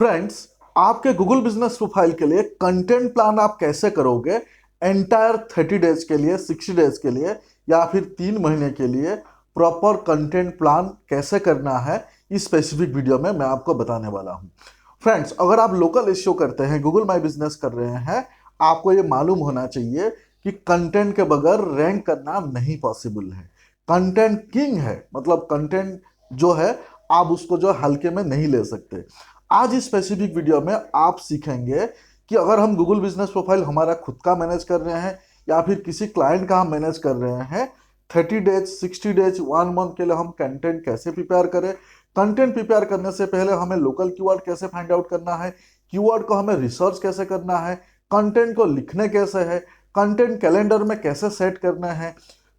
Friends, आपके Google business profile के लिए कंटेंट प्लान आप कैसे करोगे? एंटायर 30 डेज के लिए, 60 डेज के लिए या फिर 3 महीने के लिए प्रॉपर कंटेंट प्लान कैसे करना है, इस स्पेसिफिक वीडियो में मैं आपको बताने वाला हूं। फ्रेंड्स, अगर आप लोकल एसईओ करते हैं, गूगल माई बिजनेस कर रहे हैं, आपको ये मालूम होना चाहिए कि कंटेंट के बगैर रैंक करना नहीं पॉसिबल है। कंटेंट किंग है, मतलब कंटेंट जो है आप उसको जो हल्के में नहीं ले सकते। आज इस स्पेसिफिक वीडियो में आप सीखेंगे कि अगर हम गूगल बिजनेस प्रोफाइल हमारा खुद का मैनेज कर रहे हैं या फिर किसी क्लाइंट का हम मैनेज कर रहे हैं, 30 डेज, 60 डेज, 1 मंथ के लिए हम कंटेंट कैसे प्रिपेयर करें। कंटेंट प्रिपेयर करने से पहले हमें लोकल कीवर्ड कैसे फाइंड आउट करना है, कीवर्ड को हमें रिसर्च कैसे करना है, कंटेंट को लिखने कैसे है, कंटेंट कैलेंडर में कैसे सेट करना है,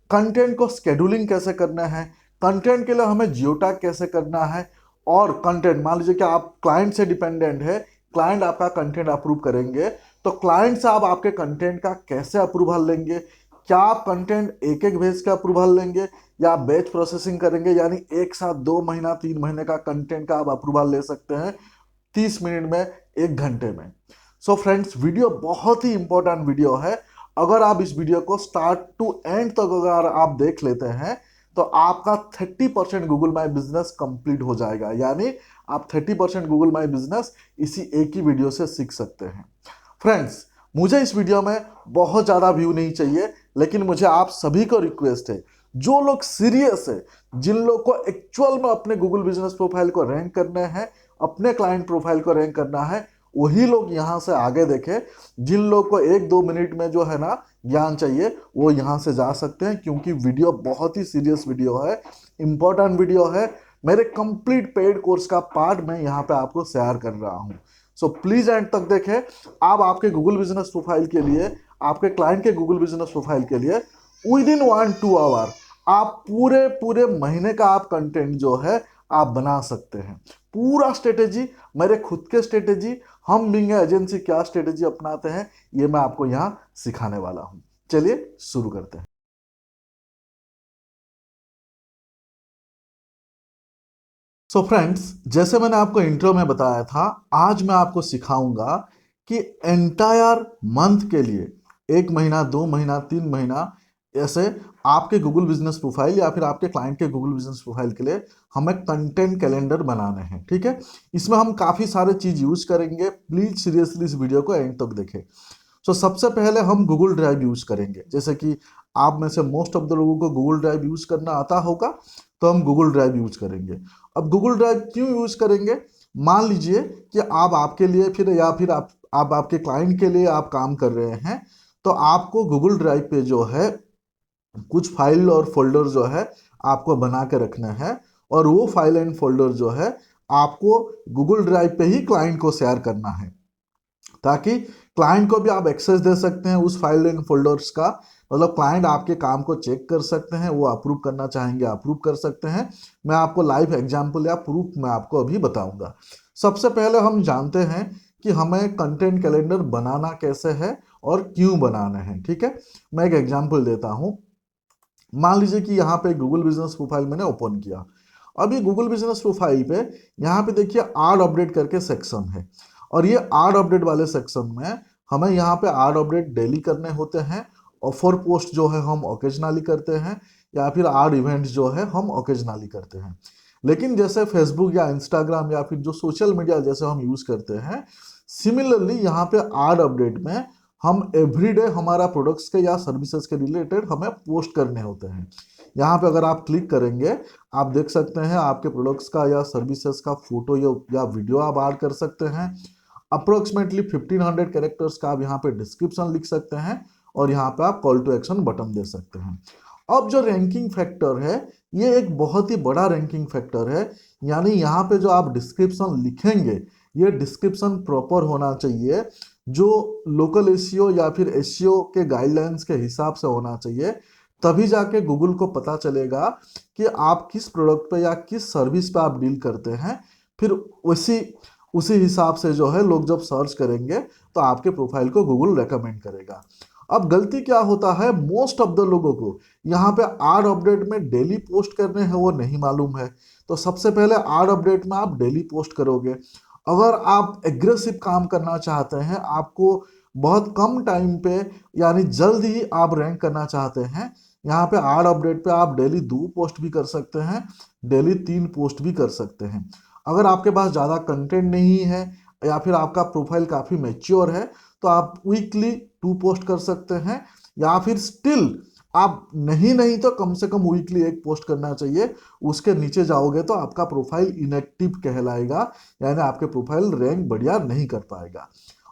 कंटेंट को स्केड्यूलिंग कैसे करना है, कंटेंट के लिए हमें जियो टैग कैसे करना है। और कंटेंट, मान लीजिए कि आप क्लाइंट से डिपेंडेंट है, क्लाइंट आपका कंटेंट अप्रूव करेंगे, तो क्लाइंट से आप आपके कंटेंट का कैसे अप्रूवल लेंगे? क्या आप कंटेंट एक एक भेज का अप्रूवल लेंगे या बैच प्रोसेसिंग करेंगे, यानी एक साथ 2 महीना 3 महीने का कंटेंट का आप अप्रूवल ले सकते हैं 30 मिनट में, 1 घंटे में। सो फ्रेंड्स, वीडियो बहुत ही इंपॉर्टेंट वीडियो है। अगर आप इस वीडियो को स्टार्ट टू एंड तक अगर आप देख लेते हैं तो आपका 30% गूगल माई बिजनेस कंप्लीट हो जाएगा, यानी आप 30% गूगल माई बिजनेस इसी एक ही वीडियो से सीख सकते हैं। फ्रेंड्स, मुझे इस वीडियो में बहुत ज़्यादा व्यू नहीं चाहिए, लेकिन मुझे आप सभी को रिक्वेस्ट है, जो लोग सीरियस है, जिन लोग को एक्चुअल में अपने गूगल बिजनेस प्रोफाइल को रैंक करने हैं, अपने क्लाइंट प्रोफाइल को रैंक करना है, वही लोग यहाँ से आगे देखें। जिन लोग को 1-2 मिनट में जो है ना ज्ञान चाहिए, वो यहाँ से जा सकते हैं, क्योंकि वीडियो बहुत ही सीरियस वीडियो है, इंपॉर्टेंट वीडियो है। मेरे कंप्लीट पेड कोर्स का पार्ट मैं यहाँ पे आपको शेयर कर रहा हूँ। सो प्लीज एंड तक देखें। आप आपके गूगल बिजनेस प्रोफाइल के लिए, आपके क्लाइंट के गूगल बिजनेस प्रोफाइल के लिए विद इन 1-2 आवर आप पूरे पूरे महीने का आप कंटेंट जो है आप बना सकते हैं। पूरा स्ट्रेटेजी, मेरे खुद के स्ट्रेटेजी, हम बिंग एजेंसी क्या स्ट्रेटेजी अपनाते हैं, ये मैं आपको यहाँ सिखाने वाला हूँ। चलिए शुरू करते हैं। सो फ्रेंड्स, जैसे मैंने आपको इंट्रो में बताया था, आज मैं आपको सिखाऊंगा कि एंटायर मंथ के लिए, 1 महीना, 2 महीना, 3 महीना, ऐसे आपके गूगल बिजनेस प्रोफाइल या फिर आपके क्लाइंट के गूगल बिजनेस प्रोफाइल के लिए हमें कंटेंट कैलेंडर बनाने हैं। ठीक है, इसमें हम काफ़ी सारे चीज़ यूज करेंगे। प्लीज सीरियसली इस वीडियो को एंड तक देखें। सो सबसे पहले हम गूगल ड्राइव यूज करेंगे। जैसे कि आप में से मोस्ट ऑफ द लोगों को गूगल ड्राइव यूज करना आता होगा, तो हम गूगल ड्राइव यूज करेंगे। अब गूगल ड्राइव क्यों यूज करेंगे? मान लीजिए कि आप आपके लिए फिर या फिर आप आपके क्लाइंट के लिए आप काम कर रहे हैं, तो आपको गूगल ड्राइव पे जो है कुछ फाइल और फोल्डर जो है आपको बना के रखना है, और वो फाइल एंड फोल्डर जो है आपको गूगल ड्राइव पे ही क्लाइंट को शेयर करना है, ताकि क्लाइंट को भी आप एक्सेस दे सकते हैं उस फाइल एंड फोल्डर्स का। मतलब क्लाइंट आपके काम को चेक कर सकते हैं, वो अप्रूव करना चाहेंगे अप्रूव कर सकते हैं। मैं आपको लाइव एग्जांपल या प्रूफ मैं आपको अभी बताऊंगा। सबसे पहले हम जानते हैं कि हमें कंटेंट कैलेंडर बनाना कैसे है और क्यों बनाना है। ठीक है, मैं एक एग्जाम्पल देता हूँ। मान लीजिए कि यहाँ पे गूगल बिजनेस प्रोफाइल मैंने ओपन किया। अब ये गूगल बिजनेस प्रोफाइल पे यहाँ पे देखिए आड अपडेट करके सेक्शन है, और ये आड अपडेट वाले सेक्शन में हमें यहाँ पे आड अपडेट डेली करने होते हैं। ऑफर पोस्ट जो है हम ओकेजनली करते हैं, या फिर आड इवेंट्स जो है हम ओकेजनली करते हैं। लेकिन जैसे फेसबुक या इंस्टाग्राम या फिर जो सोशल मीडिया जैसे हम यूज करते हैं, सिमिलरली यहाँ पे आड अपडेट में हम एवरीडे हमारा प्रोडक्ट्स के या सर्विसेज के रिलेटेड हमें पोस्ट करने होते हैं। यहाँ पे अगर आप क्लिक करेंगे, आप देख सकते हैं आपके प्रोडक्ट्स का या सर्विसेज का फोटो या वीडियो आप ऐड कर सकते हैं। अप्रोक्सीमेटली 1500 कैरेक्टर्स का आप यहाँ पे डिस्क्रिप्शन लिख सकते हैं, और यहाँ पे आप कॉल टू एक्शन बटन दे सकते हैं। अब जो रैंकिंग फैक्टर है, ये एक बहुत ही बड़ा रैंकिंग फैक्टर है। यानी यहाँ पे जो आप डिस्क्रिप्शन लिखेंगे, ये डिस्क्रिप्शन प्रॉपर होना चाहिए, जो लोकल एसईओ या फिर एसईओ के गाइडलाइंस के हिसाब से होना चाहिए। तभी जाके गूगल को पता चलेगा कि आप किस प्रोडक्ट पे या किस सर्विस पे आप डील करते हैं। फिर उसी उसी हिसाब से जो है लोग जब सर्च करेंगे, तो आपके प्रोफाइल को गूगल रेकमेंड करेगा। अब गलती क्या होता है, मोस्ट ऑफ द लोगों को यहाँ पे आड अपडेट में डेली पोस्ट करने हैं वो नहीं मालूम है। तो सबसे पहले आड अपडेट में आप डेली पोस्ट करोगे। अगर आप एग्रेसिव काम करना चाहते हैं, आपको बहुत कम टाइम पे यानी जल्द ही आप रैंक करना चाहते हैं, यहाँ पे आड अपडेट पे आप डेली 2 पोस्ट भी कर सकते हैं, डेली 3 पोस्ट भी कर सकते हैं। अगर आपके पास ज़्यादा कंटेंट नहीं है या फिर आपका प्रोफाइल काफ़ी मैच्योर है तो आप वीकली 2 पोस्ट कर सकते हैं, या फिर स्टिल आप नहीं नहीं तो कम से कम वीकली 1 पोस्ट करना चाहिए। उसके नीचे जाओगे तो आपका प्रोफाइल इनएक्टिव कहलाएगा, यानी आपके प्रोफाइल रैंक बढ़िया नहीं कर पाएगा।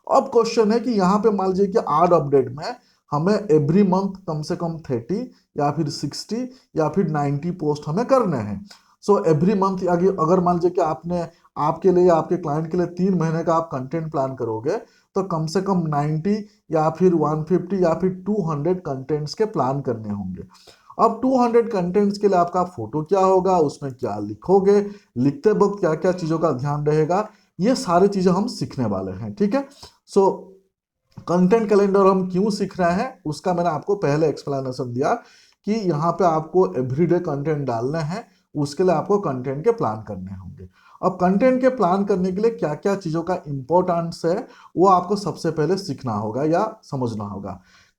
अब क्वेश्चन है कि यहाँ पे मान लीजिए कि आड अपडेट में हमें एवरी मंथ कम से कम 30 या फिर 60 या फिर 90 पोस्ट हमें करने हैं। सो एवरी मंथ अगर मान लीजिए कि आपने आपके लिए आपके क्लाइंट के लिए 3 महीने का आप कंटेंट प्लान करोगे तो कम से कम 90 या फिर 150 या फिर 200 कंटेंट्स के प्लान करने होंगे। अब 200 कंटेंट्स के लिए आपका फोटो क्या होगा, उसमें क्या लिखोगे, लिखते वक्त क्या क्या चीज़ों का ध्यान रहेगा, ये सारी चीज़ें हम सीखने वाले हैं। ठीक है, सो कंटेंट कैलेंडर हम क्यों सीख रहे हैं उसका मैंने आपको पहले एक्सप्लेनेशन दिया कि यहाँ पे आपको एवरीडे कंटेंट डालने हैं, उसके लिए आपको कंटेंट के प्लान करने होंगे। अब कंटेंट के प्लान करने के लिए क्या क्या चीज़ों का इंपॉर्टेंस है वो आपको सबसे पहले सीखना होगा या समझना होगा।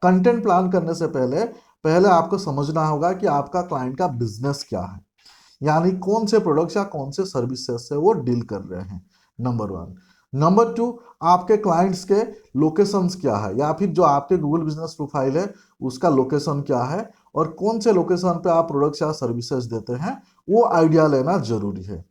कंटेंट प्लान करने से पहले पहले आपको समझना होगा कि आपका क्लाइंट का बिजनेस क्या है, यानी कौन से प्रोडक्ट्स या कौन से सर्विसेज से वो डील कर रहे हैं, नंबर 1। नंबर 2, आपके क्लाइंट्स के लोकेशंस क्या है, या फिर जो आपके गूगल बिजनेस प्रोफाइल है उसका लोकेशन क्या है, और कौन से लोकेशन पे आप प्रोडक्ट्स या सर्विसेज देते हैं वो आइडिया लेना जरूरी है।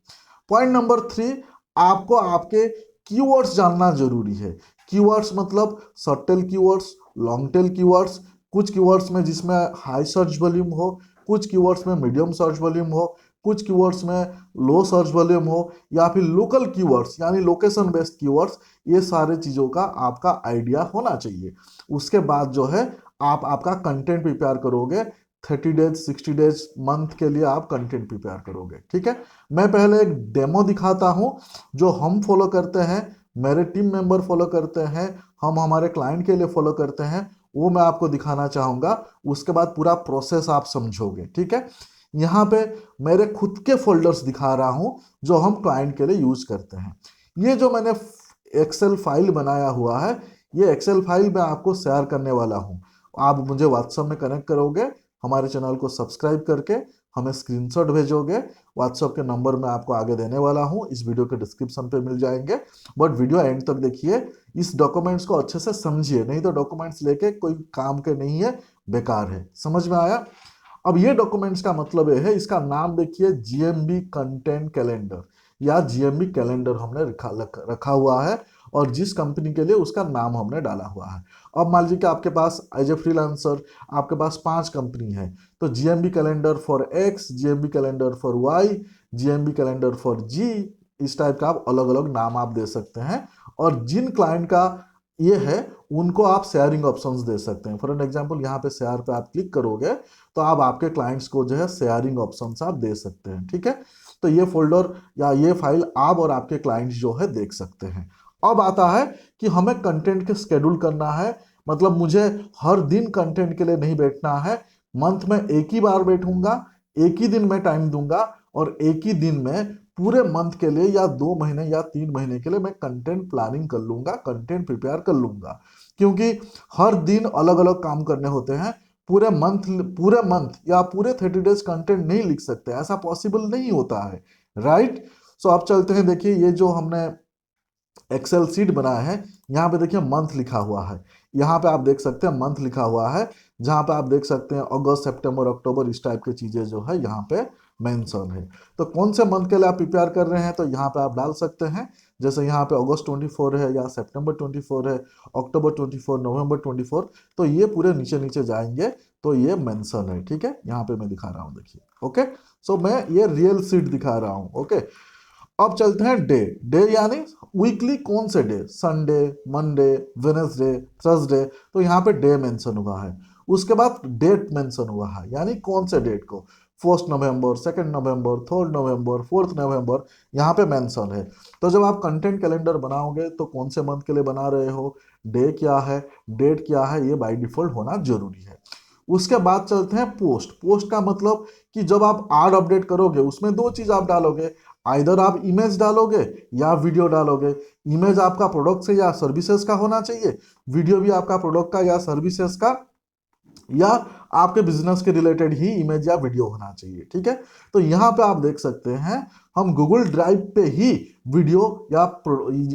पॉइंट नंबर 3, आपको आपके कीवर्ड्स जानना जरूरी है। कीवर्ड्स मतलब short tail keywords, long tail keywords, कुछ कीवर्ड्स में जिसमें हाई सर्च वॉल्यूम हो, कुछ कीवर्ड्स में मीडियम सर्च वॉल्यूम हो, कुछ कीवर्ड्स में लो सर्च वॉल्यूम हो, या फिर लोकल कीवर्ड्स यानी लोकेशन बेस्ड कीवर्ड्स। ये सारे चीज़ों का आपका आइडिया होना चाहिए। उसके बाद जो है आप आपका कंटेंट प्रिपेयर करोगे, 30 डेज 60 डेज मंथ के लिए आप कंटेंट प्रिपेयर करोगे। ठीक है, मैं पहले एक डेमो दिखाता हूँ जो हम फॉलो करते हैं, मेरे टीम मेंबर फॉलो करते हैं, हम हमारे क्लाइंट के लिए फॉलो करते हैं, वो मैं आपको दिखाना चाहूँगा। उसके बाद पूरा प्रोसेस आप समझोगे। ठीक है, यहाँ पे मेरे खुद के फोल्डर्स दिखा रहा हूँ जो हम क्लाइंट के लिए यूज करते हैं। ये जो मैंने एक्सेल फाइल बनाया हुआ है, ये एक्सेल फाइल मैं आपको शेयर करने वाला हूँ। आप मुझे व्हाट्सएप में कनेक्ट करोगे, हमारे चैनल को सब्सक्राइब करके हमें स्क्रीनशॉट भेजोगे। व्हाट्सएप के नंबर मैं आपको आगे देने वाला हूँ, इस वीडियो के डिस्क्रिप्शन पे मिल जाएंगे। बट वीडियो एंड तक देखिए, इस डॉक्यूमेंट्स को अच्छे से समझिए, नहीं तो डॉक्यूमेंट्स लेके कोई काम के नहीं है, बेकार है। समझ में आया? अब ये डॉक्यूमेंट्स का मतलब ये है, इसका नाम देखिए जीएमबी कंटेंट कैलेंडर या जीएमबी कैलेंडर हमने रखा हुआ है, और जिस कंपनी के लिए उसका नाम हमने डाला हुआ है। अब मान लीजिए कि आपके पास एज ए फ्रीलांसर आपके पास 5 कंपनी है, तो GMB calendar for X, GMB calendar for Y, GMB calendar for G, इस टाइप का आप अलग अलग नाम आप दे सकते हैं। और जिन क्लाइंट का ये है उनको आप शेयरिंग ऑप्शंस दे सकते हैं। फॉर एन एग्जांपल यहाँ पे शेयर पे आप क्लिक करोगे तो आप आपके क्लाइंट्स को जो है शेयरिंग ऑप्शंस आप दे सकते हैं। ठीक है, तो ये फोल्डर या ये फाइल आप और आपके क्लाइंट्स जो है देख सकते हैं। अब आता है कि हमें कंटेंट के शेड्यूल करना है, मतलब मुझे हर दिन कंटेंट के लिए नहीं बैठना है, मंथ में एक ही बार बैठूंगा, एक ही दिन में टाइम दूंगा, और एक ही दिन में पूरे मंथ के लिए या 2 महीने या 3 महीने के लिए मैं कंटेंट प्लानिंग कर लूंगा, कंटेंट प्रिपेयर कर लूंगा। क्योंकि हर दिन अलग अलग काम करने होते हैं, पूरे मंथ या पूरे 30 डेज कंटेंट नहीं लिख सकते, ऐसा पॉसिबल नहीं होता है। राइट, सो आप चलते हैं, देखिए ये जो हमने एक्सेल सीट बनाया है, यहाँ पे देखिए मंथ लिखा हुआ है, यहाँ पे आप देख सकते हैं मंथ लिखा हुआ है, जहाँ पे आप देख सकते हैं अगस्त सितंबर अक्टूबर इस टाइप की चीज़ें जो है यहाँ पे मेंशन है। तो कौन से मंथ के लिए आप प्रिपेयर कर रहे हैं तो यहाँ पे आप डाल सकते हैं, जैसे यहाँ पे अगस्त 24 है या सितंबर 24 है, अक्टूबर 24, नवंबर 24, तो ये पूरे नीचे नीचे जाएंगे तो ये मेंशन है। ठीक है, यहाँ पे मैं दिखा रहा हूँ, देखिए। ओके, सो मैं ये रियल सीट दिखा रहा हूँ। ओके, अब चलते हैं डे। डे यानी वीकली कौन से day, Sunday, Monday, Wednesday, Thursday, तो यहाँ पे डे मेंशन हुआ है। उसके बाद डेट मेंशन हुआ है, यानी कौन से डेट को, 1 नवंबर, 2 नवंबर, 3 नवंबर, 4 नवंबर, यहाँ पे मेंशन है। तो जब आप कंटेंट कैलेंडर बनाओगे तो कौन से मंथ के लिए बना रहे हो, डे क्या है, डेट क्या है, ये बाय डिफॉल्ट होना जरूरी है। उसके बाद चलते हैं पोस्ट। पोस्ट का मतलब कि जब आप आड अपडेट करोगे उसमें 2 चीज आप डालोगे, आइदर आप इमेज डालोगे या वीडियो डालोगे। इमेज आपका प्रोडक्ट से या सर्विसेज का होना चाहिए, वीडियो भी आपका प्रोडक्ट का या सर्विसेज का या आपके बिजनेस के रिलेटेड ही इमेज या वीडियो होना चाहिए। ठीक है, तो यहाँ पे आप देख सकते हैं हम गूगल ड्राइव पे ही वीडियो या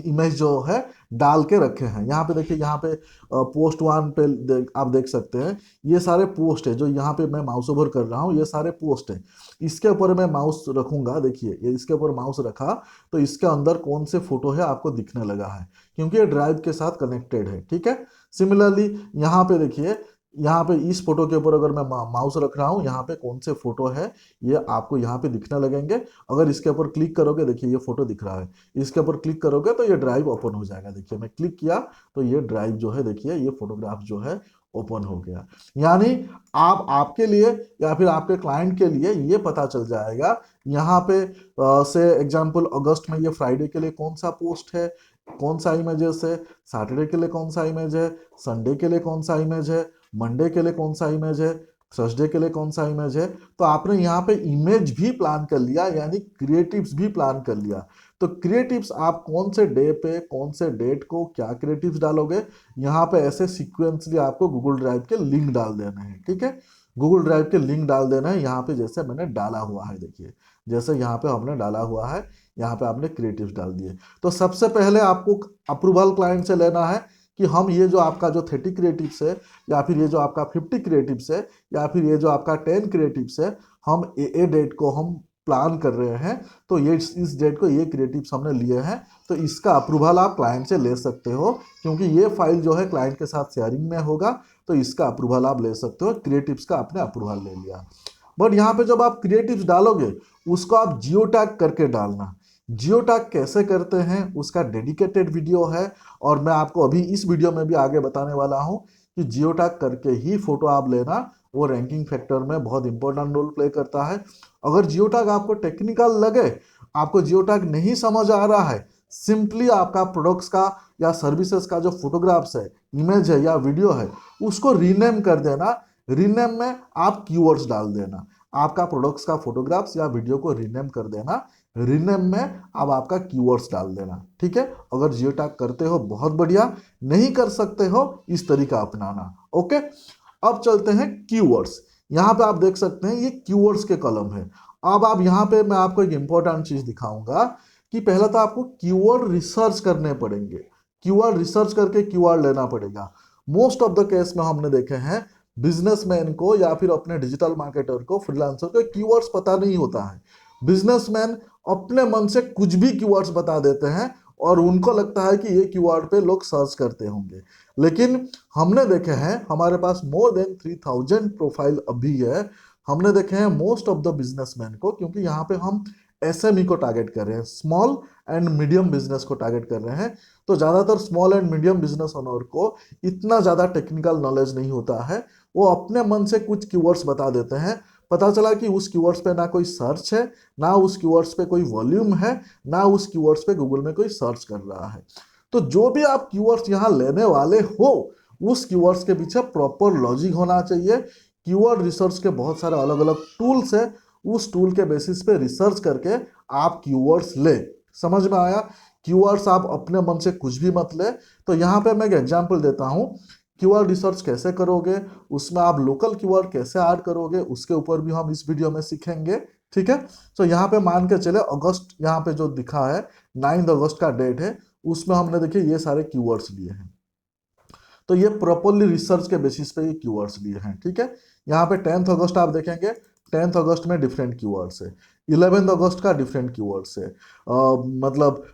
इमेज जो है डाल के रखे हैं। यहाँ पे देखिए, यहाँ पे पोस्ट वन पे आप देख सकते हैं ये सारे पोस्ट है जो यहाँ पे मैं माउस ओवर कर रहा हूँ, ये सारे पोस्ट है। इसके ऊपर मैं माउस रखूंगा, देखिए ये इसके ऊपर माउस रखा तो इसके अंदर कौन से फोटो है आपको दिखने लगा है, क्योंकि ये ड्राइव के साथ कनेक्टेड है। ठीक है, सिमिलरली यहाँ पे देखिए, यहाँ पे इस फोटो के ऊपर अगर मैं माउस रख रहा हूँ, यहाँ पे कौन से फोटो है ये आपको यहाँ पे दिखने लगेंगे। अगर इसके ऊपर क्लिक करोगे, देखिए ये फोटो दिख रहा है, इसके ऊपर क्लिक करोगे तो ये ड्राइव ओपन हो जाएगा। देखिए मैं क्लिक किया तो ये ड्राइव जो है, देखिए ये फोटोग्राफ जो है ओपन हो गया। यानी आप आपके लिए या फिर आपके क्लाइंट के लिए ये पता चल जाएगा यहाँ पे से एग्जाम्पल अगस्त में ये फ्राइडे के लिए कौन सा पोस्ट है, कौन सा इमेजेस है, सैटरडे के लिए कौन सा इमेज है, संडे के लिए कौन सा इमेज है, मंडे के लिए कौन सा इमेज है, थर्सडे के लिए कौन सा इमेज है। तो आपने यहाँ पे इमेज भी प्लान कर लिया, यानी क्रिएटिव्स भी प्लान कर लिया। तो क्रिएटिव्स आप कौन से डे पे कौन से डेट को क्या क्रिएटिव्स डालोगे, यहाँ पे ऐसे सीक्वेंसली आपको गूगल ड्राइव के लिंक डाल देना है। ठीक है, गूगल ड्राइव के लिंक डाल देना है यहाँ पे, जैसे मैंने डाला हुआ है। देखिए जैसे यहाँ पे हमने डाला हुआ है, यहाँ पे आपने क्रिएटिव्स डाल दिए। तो सबसे पहले आपको अप्रूवल क्लाइंट से लेना है कि हम ये जो आपका जो 30 क्रिएटिव्स है या फिर ये जो आपका 50 क्रिएटिव्स है या फिर ये जो आपका 10 क्रिएटिव्स है, हम ए डेट को हम प्लान कर रहे हैं, तो ये इस डेट को ये क्रिएटिव्स हमने लिए हैं, तो इसका अप्रूवल आप क्लाइंट से ले सकते हो, क्योंकि ये फाइल जो है क्लाइंट के साथ शेयरिंग में होगा, तो इसका अप्रूवल आप ले सकते हो। क्रिएटिव्स का आपने अप्रूवल ले लिया। बट यहाँ पे जब आप क्रिएटिव्स डालोगे उसको आप जियो टैग करके डालना। जियो टैग कैसे करते हैं उसका डेडिकेटेड वीडियो है, और मैं आपको अभी इस वीडियो में भी आगे बताने वाला हूं कि जियो टैग करके ही फोटो आप लेना, वो रैंकिंग फैक्टर में बहुत इंपॉर्टेंट रोल प्ले करता है। अगर जियो टैग आपको टेक्निकल लगे, आपको जियो टैग नहीं समझ आ रहा है, सिंपली आपका प्रोडक्ट्स का या सर्विसेज का जो फोटोग्राफ्स है, इमेज है या वीडियो है, उसको रीनेम कर देना। रीनेम में आप कीवर्ड्स डाल देना, आपका प्रोडक्ट्स का फोटोग्राफ्स या वीडियो को रीनेम कर देना, रीनेम में अब आपका कीवर्ड्स डाल देना। ठीक है, अगर जियो टैग करते हो बहुत बढ़िया, नहीं कर सकते हो इस तरीका अपनाना। ओके, अब चलते हैं कीवर्ड्स। यहाँ पे आप देख सकते हैं ये कीवर्ड्स के कॉलम है। अब आप यहाँ पे मैं आपको एक इंपॉर्टेंट चीज दिखाऊंगा कि पहले तो आपको कीवर्ड रिसर्च करने पड़ेंगे, कीवर्ड रिसर्च करके कीवर्ड लेना पड़ेगा। मोस्ट ऑफ द केस में हमने देखे हैं बिजनेसमैन को या फिर अपने डिजिटल मार्केटर को, फ्रीलांसर को कीवर्ड्स पता नहीं होता है। बिजनेसमैन अपने मन से कुछ भी कीवर्ड्स बता देते हैं और उनको लगता है कि ये कीवर्ड पे लोग सर्च करते होंगे, लेकिन हमने देखे हैं हमारे पास मोर देन 3000 प्रोफाइल अभी है। हमने देखे हैं मोस्ट ऑफ द बिजनेसमैन को, क्योंकि यहाँ पे हम एसएमई को टारगेट कर रहे हैं, स्मॉल एंड मीडियम बिजनेस को टारगेट कर रहे हैं। तो ज़्यादातर small and medium business owner को इतना ज़्यादा टेक्निकल नॉलेज नहीं होता है, वो अपने मन से कुछ कीवर्ड्स बता देते हैं। पता चला कि उस कीवर्ड्स पे ना कोई सर्च है, ना उस कीवर्ड्स पे कोई वॉल्यूम है, ना उस कीवर्ड्स पे गूगल में कोई सर्च कर रहा है। तो जो भी आप कीवर्ड्स यहाँ लेने वाले हो, उस कीवर्ड्स के पीछे प्रॉपर लॉजिक होना चाहिए। कीवर्ड रिसर्च के बहुत सारे अलग अलग टूल्स है, उस टूल के बेसिस पे रिसर्च करके आप कीवर्ड्स ले। समझ में आया? कीवर्ड्स आप अपने मन से कुछ भी मत ले। तो यहाँ पे मैं एक एग्जांपल देता हूँ, कीवर्ड रिसर्च कैसे करोगे, उसमें आप लोकल कीवर्ड कैसे ऐड करोगे, उसके ऊपर भी हम इस वीडियो में सीखेंगे। ठीक है, तो यहाँ पे मान के चले अगस्त, यहाँ पे जो दिखा है 9 अगस्त का डेट है, उसमें हमने देखिए ये सारे कीवर्ड्स लिए हैं। तो ये प्रॉपरली रिसर्च के बेसिस पे ये कीवर्ड्स लिए हैं। ठीक है, यहाँ पे 10 अगस्त आप देखेंगे, 10 अगस्त में डिफरेंट कीवर्ड्स है, 11 अगस्त का डिफरेंट कीवर्ड्स है, मतलब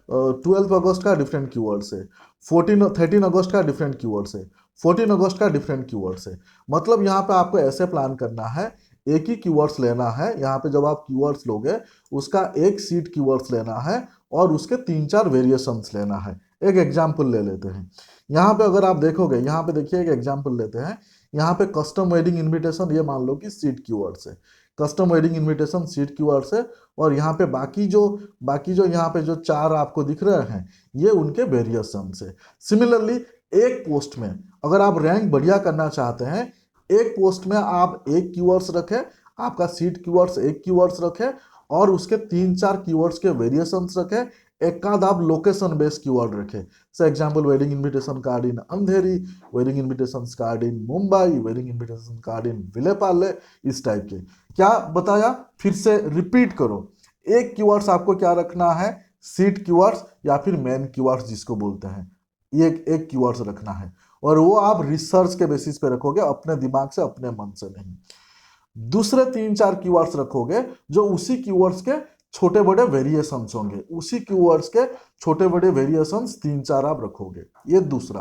12 अगस्त का डिफरेंट कीवर्ड्स है, 13 अगस्त का डिफरेंट कीवर्ड्स है, 14 अगस्त का डिफरेंट कीवर्ड्स है। मतलब यहाँ पे आपको ऐसे प्लान करना है, एक ही कीवर्ड्स लेना है। यहाँ पे जब आप कीवर्ड्स लोगे उसका एक सीट कीवर्ड्स लेना है और उसके 3-4 वेरिएशंस लेना है। एक एग्जाम्पल ले लेते हैं। यहाँ पे अगर आप देखोगे, यहाँ पे देखिए एक एग्जाम्पल लेते हैं। यहाँ पे कस्टम वेडिंग इन्विटेशन, ये मान लो कि सीट कीवर्ड्स है, custom wedding invitation seat keywords है। और यहाँ पे बाकी जो यहाँ पे जो 4 आपको दिख रहे हैं, ये उनके वेरिएशंस है। सिमिलरली एक पोस्ट में अगर आप रैंक बढ़िया करना चाहते हैं, एक पोस्ट में आप एक कीवर्ड्स रखें, आपका सीट कीवर्ड्स एक कीवर्ड्स रखें, और उसके 3-4 कीवर्ड्स के वेरिएशंस रखें, एक आध आप लोकेशन बेस्ड कीवर्ड रखें। For example wedding invitation card in Andheri, wedding invitation card in Mumbai, wedding invitation card in Vileparle, इस टाइप के। क्या बताया, फिर से रिपीट करो। एक कीवर्ड्स आपको क्या रखना है, सीट कीवर्ड्स या फिर मेन कीवर्ड्स जिसको बोलते हैं, ये एक कीवर्ड्स रखना है। और वो आप रिसर्च के बेसिस पे रखोगे, अपने दिमाग से अपने मन से नहीं। दूसरे 3-4 कीवर्ड्स रखोगे जो उसी कीवर्ड्स के छोटे बड़े वेरिएशंस होंगे, उसी कीवर्ड्स के छोटे बड़े वेरिएशंस 3-4 आप रखोगे, ये दूसरा।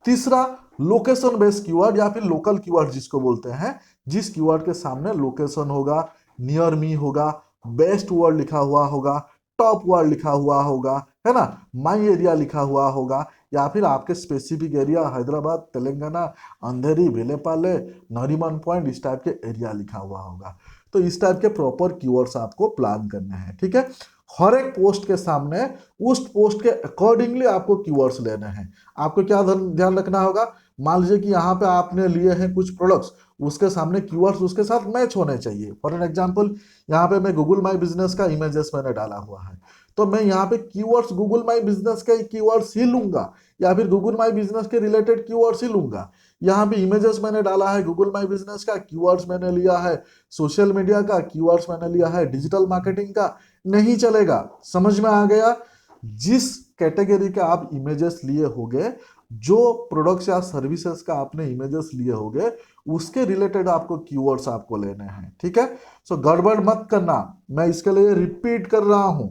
तीसरा, लोकेशन बेस्ड कीवर्ड या फिर लोकल कीवर्ड जिसको बोलते हैं, जिस कीवर्ड के सामने लोकेशन होगा, नियर मी होगा, बेस्ट वर्ड लिखा हुआ होगा, टॉप वर्ड लिखा हुआ होगा, है ना, माई एरिया लिखा हुआ होगा, या फिर आपके स्पेसिफिक एरिया हैदराबाद, तेलंगाना, अंधेरी, वेलेपाले, नरीमन पॉइंट, इस टाइप के एरिया लिखा हुआ होगा। तो इस टाइप के प्रॉपर कीवर्ड्स आपको प्लान करने हैं, ठीक है। हर एक पोस्ट के सामने उस पोस्ट के अकॉर्डिंगली आपको कीवर्ड्स लेने हैं। आपको क्या ध्यान रखना होगा, मान लीजिए कि यहाँ पे आपने लिए हैं कुछ प्रोडक्ट्स, उसके सामने कीवर्ड्स उसके साथ मैच होने चाहिए। फॉर एन एग्जांपल, यहाँ पे मैं गूगल माई बिजनेस का इमेजेस मैंने डाला हुआ है, तो मैं यहाँ पे कीवर्ड्स गूगल माई बिजनेस के कीवर्ड्स ही लूंगा, या फिर गूगल माई बिजनेस के रिलेटेड कीवर्ड्स ही लूंगा। यहाँ पे इमेजेस मैंने डाला है गूगल माई बिजनेस का, कीवर्ड्स मैंने लिया है सोशल मीडिया का, कीवर्ड्स मैंने लिया है डिजिटल मार्केटिंग का, नहीं चलेगा। समझ में आ गया। जिस कैटेगरी के आप इमेजेस लिए होगे, जो प्रोडक्ट्स या सर्विसेज का आपने इमेजेस लिए होगे, उसके रिलेटेड आपको कीवर्ड्स आपको लेने हैं, ठीक है। सो गड़बड़ मत करना, मैं इसके लिए रिपीट कर रहा हूं।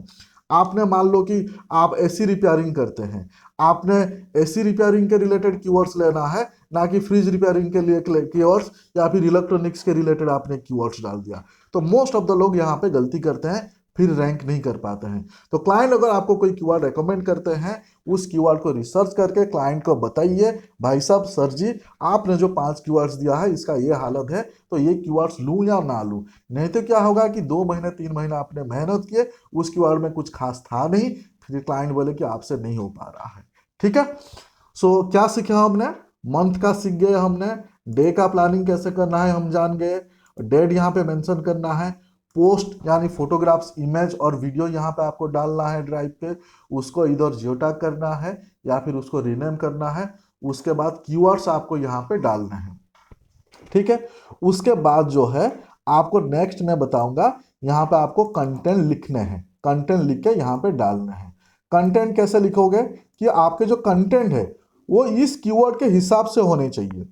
आपने मान लो कि आप एसी रिपेयरिंग करते हैं, आपने एसी रिपेयरिंग के रिलेटेड कीवर्ड्स लेना है, ना कि फ्रिज रिपेयरिंग के लिए कीवर्ड्स या फिर इलेक्ट्रॉनिक्स के रिलेटेड आपने कीवर्ड्स डाल दिया। तो मोस्ट ऑफ द लोग यहाँ पे गलती करते हैं, फिर रैंक नहीं कर पाते हैं। तो क्लाइंट अगर आपको कोई कीवर्ड रेकमेंड करते हैं, उस कीवर्ड को रिसर्च करके क्लाइंट को बताइए, भाई साहब, सर जी, आपने जो 5 कीवर्ड्स दिया है इसका ये हालत है, तो ये कीवर्ड्स लूं या ना लूं। नहीं तो क्या होगा कि 2 महीने 3 महीने आपने मेहनत किए, उस कीवर्ड में कुछ खास था नहीं, फिर क्लाइंट बोले कि आपसे नहीं हो पा रहा है, ठीक है। सो क्या सीखा हमने, मंथ का सीख गए हमने, डे का प्लानिंग कैसे करना है हम जान गए, डेट यहाँ पे मेंशन करना है, पोस्ट यानी फोटोग्राफ्स, इमेज और वीडियो यहाँ पे आपको डालना है ड्राइव पे, उसको इधर जियो टैग करना है या फिर उसको रीनेम करना है। उसके बाद कीवर्ड्स आपको यहाँ पे डालना है, ठीक है। उसके बाद जो है आपको नेक्स्ट मैं बताऊंगा, यहाँ पे आपको कंटेंट लिखने हैं, कंटेंट लिख के यहाँ पे डालना है। कंटेंट कैसे लिखोगे कि आपके जो कंटेंट है वो इस कीवर्ड के हिसाब से होने चाहिए।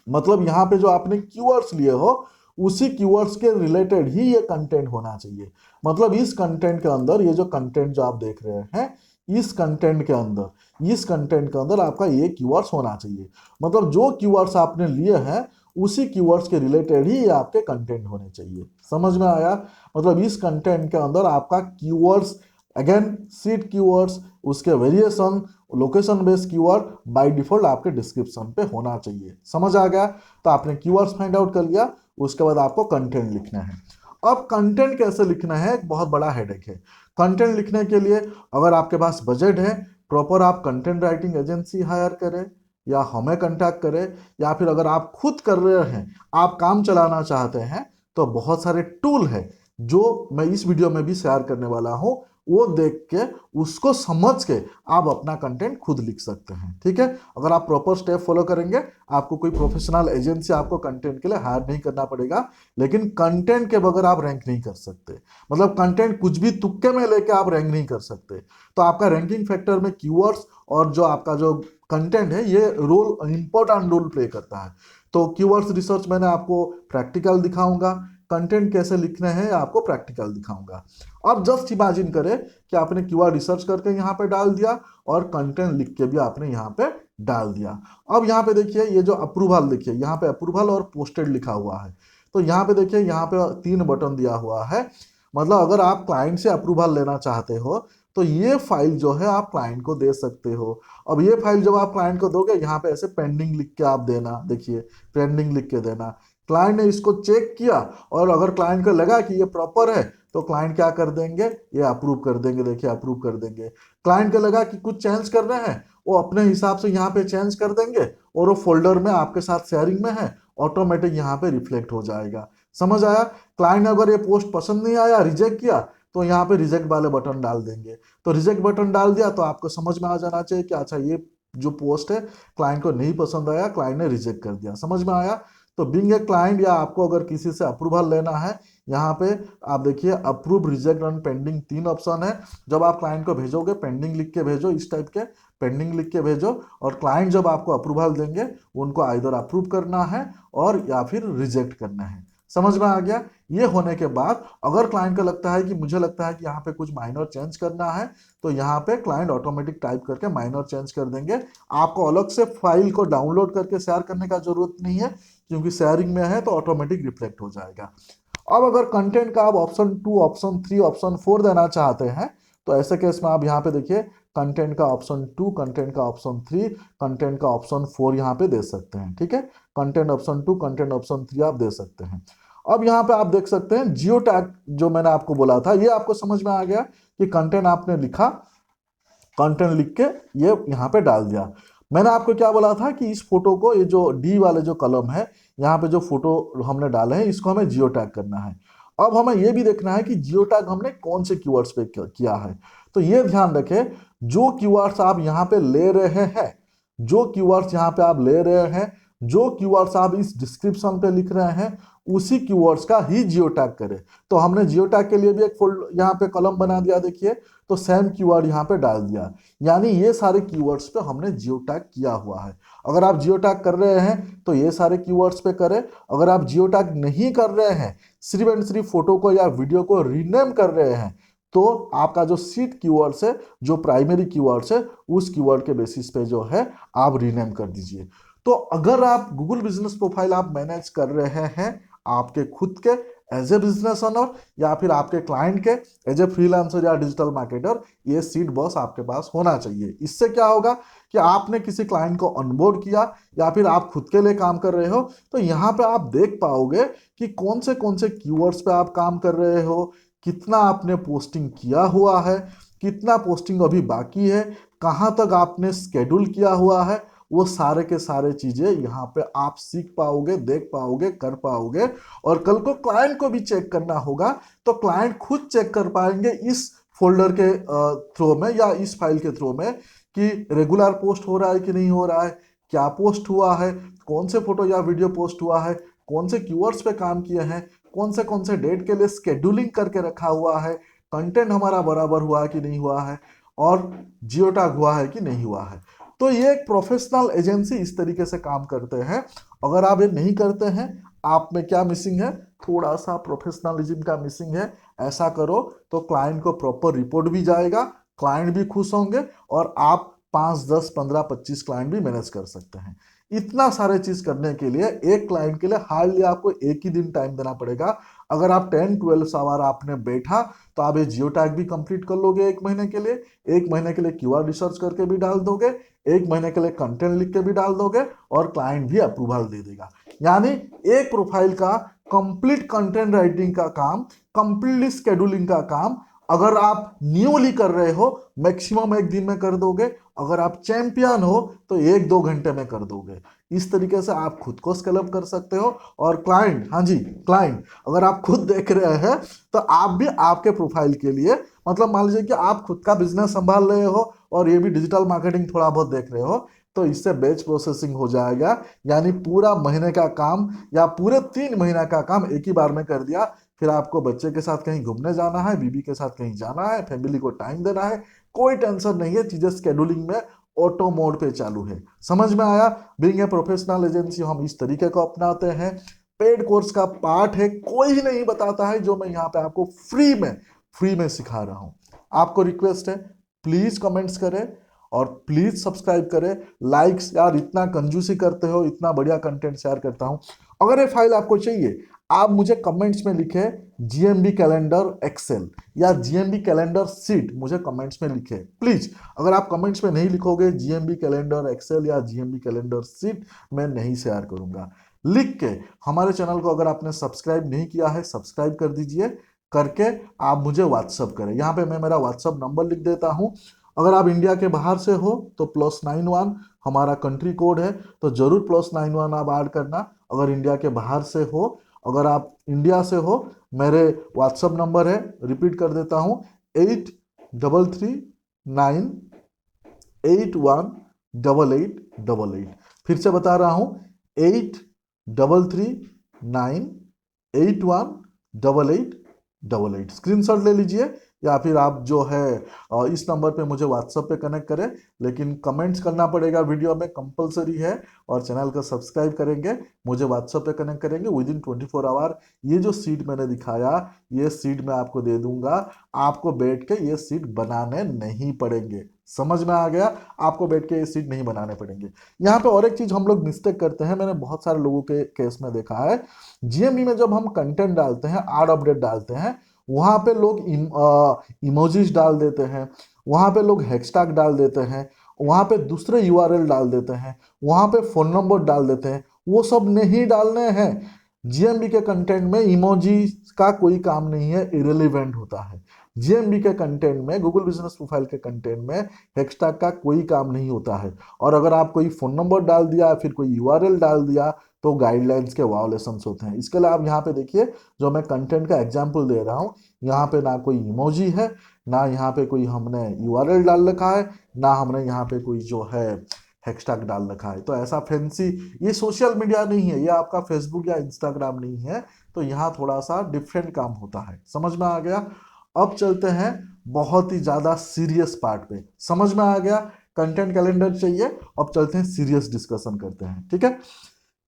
मतलब यहाँ पे जो आपने कीवर्ड्स लिए हो, उसी कीवर्ड्स के रिलेटेड ही ये कंटेंट होना चाहिए। मतलब इस कंटेंट के अंदर, ये जो कंटेंट जो आप देख रहे हैं, इस कंटेंट के अंदर आपका ये कीवर्ड्स होना चाहिए। मतलब जो कीवर्ड्स आपने लिए हैं, उसी कीवर्ड्स के रिलेटेड ही ये आपके कंटेंट होने चाहिए। समझ में आया। मतलब इस कंटेंट के अंदर आपका कीवर्ड्स, अगेन सीट कीवर्ड्स, उसके variation, location based keyword by default आपके डिस्क्रिप्शन पे होना चाहिए। समझ आ गया। तो आपने कीवर्ड्स फाइंड आउट कर लिया, उसके बाद आपको कंटेंट लिखना है। अब कंटेंट कैसे लिखना है, एक बहुत बड़ा हेडेक है। कंटेंट लिखने के लिए अगर आपके पास बजट है, प्रॉपर आप कंटेंट राइटिंग एजेंसी हायर करें या हमें कांटेक्ट करें, या फिर अगर आप खुद कर रहे हैं, आप काम चलाना चाहते हैं, तो बहुत सारे टूल है जो मैं इस वीडियो में भी शेयर करने वाला हूं। वो देख के, उसको समझ के आप अपना कंटेंट खुद लिख सकते हैं, ठीक है। अगर आप प्रॉपर स्टेप फॉलो करेंगे, आपको कोई प्रोफेशनल एजेंसी आपको कंटेंट के लिए हायर नहीं करना पड़ेगा। लेकिन कंटेंट के बगैर आप रैंक नहीं कर सकते। मतलब कंटेंट कुछ भी तुक्के में लेके आप रैंक नहीं कर सकते। तो आपका रैंकिंग फैक्टर में कीवर्ड्स और जो आपका जो कंटेंट है, ये रोल, इंपॉर्टेंट रोल प्ले करता है। तो कीवर्ड्स रिसर्च मैंने आपको प्रैक्टिकल दिखाऊंगा, कंटेंट कैसे लिखने हैं आपको प्रैक्टिकल दिखाऊंगा। अब जस्ट इमेजिन करें कि आपने कीवर्ड रिसर्च करके यहाँ पे डाल दिया और कंटेंट लिख के भी आपने यहाँ पे डाल दिया। अब यहाँ पे देखिए, ये जो अप्रूवल, देखिए यहाँ पे अप्रूवल और पोस्टेड लिखा हुआ है। तो यहाँ पे देखिए, यहाँ पे 3 बटन दिया हुआ है। मतलब अगर आप क्लाइंट से अप्रूवल लेना चाहते हो, तो ये फाइल जो है आप क्लाइंट को दे सकते हो। अब ये फाइल जब आप क्लाइंट को दोगे, यहाँ पे ऐसे पेंडिंग लिख के आप देना, देखिए पेंडिंग लिख के देना। क्लाइंट ने इसको चेक किया और अगर क्लाइंट को लगा कि ये प्रॉपर है, तो क्लाइंट क्या कर देंगे, ये अप्रूव कर देंगे। देखिए अप्रूव कर देंगे। क्लाइंट को लगा कि कुछ चेंज करना है, वो अपने हिसाब से यहाँ पे चेंज कर देंगे और वो फोल्डर में आपके साथ शेयरिंग में है, ऑटोमेटिक यहाँ पे रिफ्लेक्ट हो जाएगा। समझ आया? क्लाइंट ने अगर ये पोस्ट पसंद नहीं आया, रिजेक्ट किया, तो यहाँ पे रिजेक्ट वाले बटन डाल देंगे। तो रिजेक्ट बटन डाल दिया तो आपको समझ में आ जाना चाहिए कि अच्छा ये जो पोस्ट है क्लाइंट को नहीं पसंद आया, क्लाइंट ने रिजेक्ट कर दिया। समझ में आया? तो बीइंग ए क्लाइंट या आपको अगर किसी से अप्रूवल लेना है, यहाँ पे आप देखिए approve, reject and pending 3 option है। जब आप क्लाइंट को भेजोगे पेंडिंग लिख के भेजो, इस टाइप के पेंडिंग लिख के भेजो, और क्लाइंट जब आपको अप्रूवल देंगे उनको आइदर अप्रूव करना है और या फिर रिजेक्ट करना है। समझ में आ गया? ये होने के बाद अगर क्लाइंट को लगता है कि मुझे लगता है कि यहाँ पे कुछ माइनर चेंज करना है, तो यहाँ पे क्लाइंट ऑटोमेटिक टाइप करके माइनर चेंज कर देंगे। आपको अलग से फाइल को डाउनलोड करके शेयर करने का जरूरत नहीं है, क्योंकि शेयरिंग में है तो ऑटोमेटिक रिफ्लेक्ट हो जाएगा। अब अगर कंटेंट का आप ऑप्शन 2, ऑप्शन 3, ऑप्शन 4 देना चाहते हैं, तो ऐसे केस में आप यहाँ पे देखिए कंटेंट का ऑप्शन 2, कंटेंट का ऑप्शन 3, कंटेंट का ऑप्शन 4 यहाँ पे दे सकते हैं। ठीक है, कंटेंट ऑप्शन 2, कंटेंट ऑप्शन 3 आप दे सकते हैं। अब यहाँ पे आप देख सकते हैं जियो टैग, जो मैंने आपको बोला था, ये आपको समझ में आ गया कि कंटेंट आपने लिखा, कंटेंट लिख के ये यहाँ पे डाल दिया। मैंने आपको क्या बोला था कि इस फोटो को, ये जो डी वाले जो कलम है, यहाँ पे जो फोटो हमने डाले हैं इसको हमें जियो टैग करना है। अब हमें ये भी देखना है कि जियो टैग हमने कौन से कीवर्ड्स पे किया है। तो ये ध्यान रखें, जो कीवर्ड्स आप यहाँ पे ले रहे हैं, जो कीवर्ड्स यहाँ पे आप ले रहे हैं, जो कीवर्ड्स आप इस डिस्क्रिप्शन पे लिख रहे हैं, उसी कीवर्ड्स का ही जियो टैग करें। तो हमने जियो टैग के लिए भी एक फोल्ड यहाँ पे कॉलम बना दिया, देखिए, तो सेम कीवर्ड यहाँ पे डाल दिया। यानी ये सारे कीवर्ड्स पे हमने जियो टैग किया हुआ है। अगर आप जियो टैग कर रहे हैं तो ये सारे कीवर्ड्स पे करें। अगर आप जियो टैग नहीं कर रहे हैं, सिर्फ एंड सिर्फ फोटो को या वीडियो को रीनेम कर रहे हैं, तो आपका जो सीड कीवर्ड्स है, जो प्राइमरी कीवर्ड्स है, उस कीवर्ड के बेसिस पे जो है आप रीनेम कर दीजिए। तो अगर आप गूगल बिजनेस प्रोफाइल आप मैनेज कर रहे हैं आपके खुद के एज ए बिजनेस ओनर, या फिर आपके क्लाइंट के एज ए फ्रीलांसर या डिजिटल मार्केटर, ये सीड बॉस आपके पास होना चाहिए। इससे क्या होगा कि आपने किसी क्लाइंट को ऑनबोर्ड किया या फिर आप खुद के लिए काम कर रहे हो, तो यहाँ पे आप देख पाओगे कि कौन से कीवर्ड्स पे आप काम कर रहे हो, कितना आपने पोस्टिंग किया हुआ है, कितना पोस्टिंग अभी बाकी है, कहाँ तक आपने स्केड्यूल किया हुआ है। वो सारे के सारे चीजें यहाँ पे आप सीख पाओगे, देख पाओगे, कर पाओगे। और कल को क्लाइंट को भी चेक करना होगा तो क्लाइंट खुद चेक कर पाएंगे इस फोल्डर के थ्रू में या इस फाइल के थ्रू में कि रेगुलर पोस्ट हो रहा है कि नहीं हो रहा है, क्या पोस्ट हुआ है, कौन से फोटो या वीडियो पोस्ट हुआ है, कौन से कीवर्ड्स पे काम किए हैं, कौन से डेट के लिए स्केड्यूलिंग करके रखा हुआ है, कंटेंट हमारा बराबर हुआ है कि नहीं हुआ है, और जियो टैग हुआ है कि नहीं हुआ है। तो ये एक प्रोफेशनल एजेंसी इस तरीके से काम करते हैं। अगर आप ये नहीं करते हैं, आप में क्या मिसिंग है? थोड़ा सा प्रोफेशनलिज्म का मिसिंग है। ऐसा करो तो क्लाइंट को प्रॉपर रिपोर्ट भी जाएगा, क्लाइंट भी खुश होंगे, और आप 5, 10, 15, 25 क्लाइंट भी मैनेज कर सकते हैं। इतना सारे चीज करने के लिए एक क्लाइंट के लिए हार्डली आपको एक ही दिन टाइम देना पड़ेगा। अगर आप 10-12 आवर आपने बैठा तो आप ये जियो टैग भी कंप्लीट कर लोगे 1 महीने के लिए, 1 महीने के लिए कीवर्ड रिसर्च करके भी डाल दोगे, 1 महीने के लिए कंटेंट लिख के भी डाल दोगे, और क्लाइंट भी अप्रूवल दे देगा। यानी एक प्रोफाइल का कंप्लीट कंटेंट राइटिंग का काम, कंप्लीटली शेड्यूलिंग का काम अगर आप न्यूली कर रहे हो, मैक्सिमम 1 दिन में कर दोगे। अगर आप चैंपियन हो तो 1-2 घंटे में कर दोगे। इस तरीके से आप खुद को स्केल अप कर सकते हो। और क्लाइंट, हाँ जी क्लाइंट, अगर आप खुद देख रहे हैं तो आप भी आपके प्रोफाइल के लिए, मतलब मान लीजिए कि आप खुद का बिजनेस संभाल रहे हो और ये भी डिजिटल मार्केटिंग थोड़ा बहुत देख रहे हो, तो इससे बैच प्रोसेसिंग हो जाएगा। यानी पूरा महीने का काम या पूरे 3 महीना का काम एक ही बार में कर दिया। फिर आपको बच्चे के साथ कहीं घूमने जाना है, बीबी के साथ कहीं जाना है, फैमिली को टाइम देना है, कोई टेंशन नहीं है। चीजें स्केड्यूलिंग में ऑटो मोड पे चालू है। समझ में आया? बीइंग ए प्रोफेशनल एजेंसी हम इस तरीके को अपनाते हैं। पेड कोर्स का पार्ट है, कोई ही नहीं बताता है, जो मैं यहाँ पे आपको फ्री में सिखा रहा हूँ। आपको रिक्वेस्ट है, प्लीज कमेंट्स करें और प्लीज सब्सक्राइब करें। लाइक्स, यार इतना कंजूसी करते हो, इतना बढ़िया कंटेंट शेयर करता हूँ। अगर ये फाइल आपको चाहिए, आप मुझे कमेंट्स में लिखे जीएमबी कैलेंडर एक्सेल या जीएमबी कैलेंडर सीट, मुझे कमेंट्स में लिखे प्लीज। अगर आप कमेंट्स में नहीं लिखोगे जीएमबी कैलेंडर एक्सेल या जीएमबी कैलेंडर सीट, मैं नहीं शेयर करूंगा। लिख के हमारे चैनल को अगर आपने सब्सक्राइब नहीं किया है, सब्सक्राइब कर दीजिए। करके आप मुझे व्हाट्सअप करें। यहाँ पे मैं मेरा व्हाट्सअप नंबर लिख देता हूँ। अगर आप इंडिया के बाहर से हो तो +91 हमारा कंट्री कोड है, तो जरूर +91 आप ऐड करना। अगर इंडिया के बाहर से हो, अगर आप इंडिया से हो, मेरे व्हाट्सअप नंबर है, रिपीट कर देता हूँ, 8339818888। फिर से बता रहा हूँ, 8339818888। स्क्रीनशॉट ले लीजिए, या फिर आप जो है इस नंबर पे मुझे व्हाट्सएप पे कनेक्ट करें, लेकिन कमेंट्स करना पड़ेगा, वीडियो में कंपलसरी है। और चैनल को सब्सक्राइब करेंगे, मुझे व्हाट्सएप पे कनेक्ट करेंगे, विद इन 24 आवर ये जो सीट मैंने दिखाया, ये सीट मैं आपको दे दूंगा। आपको बैठ के ये सीट बनाने नहीं पड़ेंगे। समझ में आ गया? आपको बैठ के ये सीट नहीं बनाने पड़ेंगे। यहाँ पे और एक चीज हम लोग मिस्टेक करते हैं, मैंने बहुत सारे लोगों के केस में देखा है। जीएमबी में जब हम कंटेंट डालते हैं, आड अपडेट डालते हैं, वहां पे लोग इमोजीज डाल देते हैं, वहां पे लोग हैशटैग डाल देते हैं, वहां पे दूसरे यूआरएल डाल देते हैं, वहां पे फोन नंबर डाल देते हैं। वो सब नहीं डालने हैं। जीएमबी के कंटेंट में इमोजी का कोई काम नहीं है, इरेलीवेंट होता है। जीएमबी के कंटेंट में, गूगल बिजनेस प्रोफाइल के कंटेंट में हैशटैग का कोई काम नहीं होता है। और अगर आप कोई फोन नंबर डाल दिया, फिर कोई यूआरएल डाल दिया, तो गाइडलाइंस के वायोलेशंस होते हैं। इसके लिए आप यहाँ पे देखिए, जो मैं कंटेंट का एग्जाम्पल दे रहा हूँ, यहाँ पे ना कोई इमोजी है, ना यहाँ पे कोई हमने यूआरएल डाल रखा है, ना हमने यहाँ पे कोई जो है हैशटैग डाल रखा है। तो ऐसा फैंसी, ये सोशल मीडिया नहीं है, ये आपका फेसबुक या इंस्टाग्राम नहीं है। तो यहाँ थोड़ा सा डिफरेंट काम होता है। समझ में आ गया? अब चलते हैं बहुत ही ज्यादा सीरियस पार्ट पे। समझ में आ गया? कंटेंट कैलेंडर चाहिए। अब चलते हैं, सीरियस डिस्कशन करते हैं। ठीक है,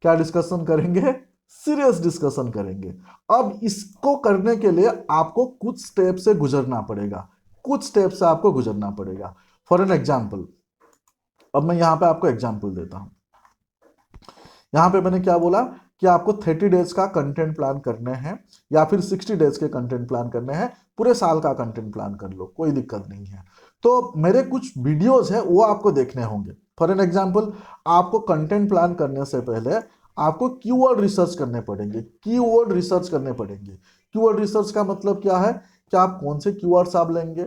क्या डिस्कशन करेंगे? सीरियस डिस्कशन करेंगे। अब इसको करने के लिए आपको कुछ स्टेप से गुजरना पड़ेगा, कुछ स्टेप से आपको गुजरना पड़ेगा। फॉर एन एग्जाम्पल, अब मैं यहां पे आपको एग्जाम्पल देता हूं। यहां पे मैंने क्या बोला कि आपको 30 डेज का कंटेंट प्लान करने हैं, या फिर 60 डेज के कंटेंट प्लान करने हैं, पूरे साल का कंटेंट प्लान कर लो, कोई दिक्कत नहीं है। तो मेरे कुछ वीडियोस है, वो आपको देखने होंगे। फॉर एन एग्जाम्पल, आपको कंटेंट प्लान करने से पहले आपको कीवर्ड रिसर्च करने पड़ेंगे, कीवर्ड रिसर्च करने पड़ेंगे। कीवर्ड रिसर्च का मतलब क्या है कि आप कौन से कीवर्ड्स आप लेंगे,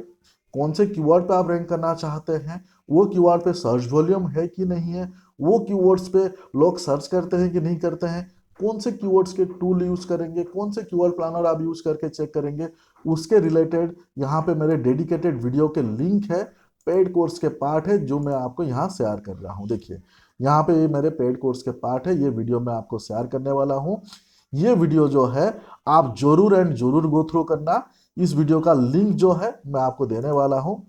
कौन से कीवर्ड पे आप रैंक करना चाहते हैं, वो कीवर्ड पे सर्च वॉल्यूम है कि नहीं है, वो कीवर्ड्स पे लोग सर्च करते हैं कि नहीं करते हैं, कौन से कीवर्ड्स के टूल यूज करेंगे, कौन से कीवर्ड प्लानर आप यूज करके चेक करेंगे, उसके रिलेटेड यहाँ पे मेरे डेडिकेटेड वीडियो के लिंक है, पेड कोर्स के पार्ट है, जो मैं आपको यहाँ शेयर कर रहा हूँ। देखिए, यहाँ पे ये मेरे पेड कोर्स के पार्ट है, ये वीडियो मैं आपको शेयर करने वाला हूँ। ये वीडियो जो है आप जरूर एंड जरूर गो थ्रू करना। इस वीडियो का लिंक जो है मैं आपको देने वाला हूँ।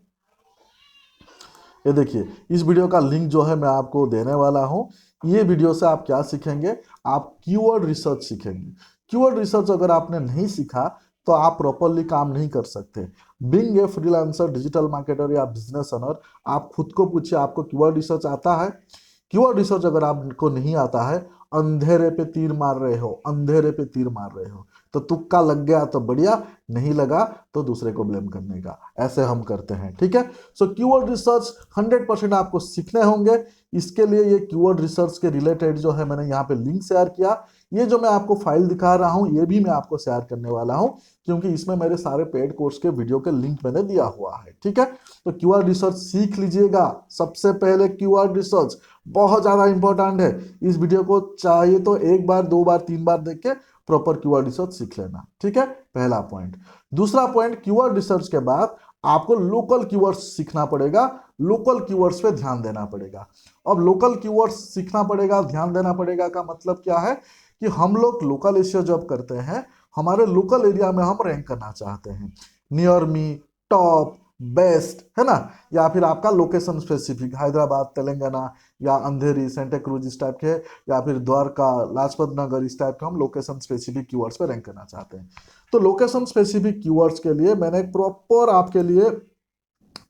ये देखिए, इस वीडियो का लिंक जो है मैं आपको देने वाला हूँ। ये वीडियो से आप क्या सीखेंगे? आप कीवर्ड रिसर्च सीखेंगे। कीवर्ड रिसर्च अगर आपने नहीं सीखा तो आप प्रॉपरली काम नहीं कर सकते। Being a freelancer, digital marketer या बिजनेस ओनर, आप खुद को पूछिए, आपको कीवर्ड रिसर्च आता है? कीवर्ड रिसर्च अगर आपको नहीं आता है, अंधेरे पे तीर मार रहे हो, अंधेरे पे तीर मार रहे हो। तो तुक्का लग गया तो बढ़िया, नहीं लगा तो दूसरे को ब्लेम करने का। ऐसे हम करते हैं। ठीक है, सो कीवर्ड रिसर्च 100% आपको सीखने होंगे। इसके लिए ये कीवर्ड रिसर्च के रिलेटेड जो है मैंने यहाँ पे लिंक शेयर किया। ये जो मैं आपको फाइल दिखा रहा हूँ, ये भी मैं आपको शेयर करने वाला हूँ, क्योंकि इसमें मेरे सारे पेड कोर्स के वीडियो के लिंक मैंने दिया हुआ है। ठीक है, तो कीवर्ड रिसर्च सीख लीजिएगा। सबसे पहले कीवर्ड रिसर्च बहुत ज्यादा इंपॉर्टेंट है। इस वीडियो को चाहिए तो एक बार, दो बार, तीन बार देख के प्रॉपर कीवर्ड रिसर्च सीख लेना। ठीक है, पहला पॉइंट। दूसरा पॉइंट, कीवर्ड रिसर्च के बाद आपको लोकल कीवर्ड्स सीखना पड़ेगा, लोकल कीवर्ड्स पे ध्यान देना पड़ेगा। अब लोकल कीवर्ड्स सीखना पड़ेगा, ध्यान देना पड़ेगा का मतलब क्या है कि हम लोग लोकल एसईओ जॉब करते हैं, हमारे लोकल एरिया में हम रैंक करना चाहते हैं, नियर मी, टॉप, बेस्ट, है ना, या फिर आपका लोकेशन स्पेसिफिक, हैदराबाद, तेलंगाना, या अंधेरी, सेंटा क्रूज इस टाइप के, या फिर द्वारका, लाजपत नगर, इस टाइप के हम लोकेशन स्पेसिफिक कीवर्ड्स पे रैंक करना चाहते हैं। तो लोकेशन स्पेसिफिक कीवर्ड्स के लिए मैंने एक प्रॉपर आपके लिए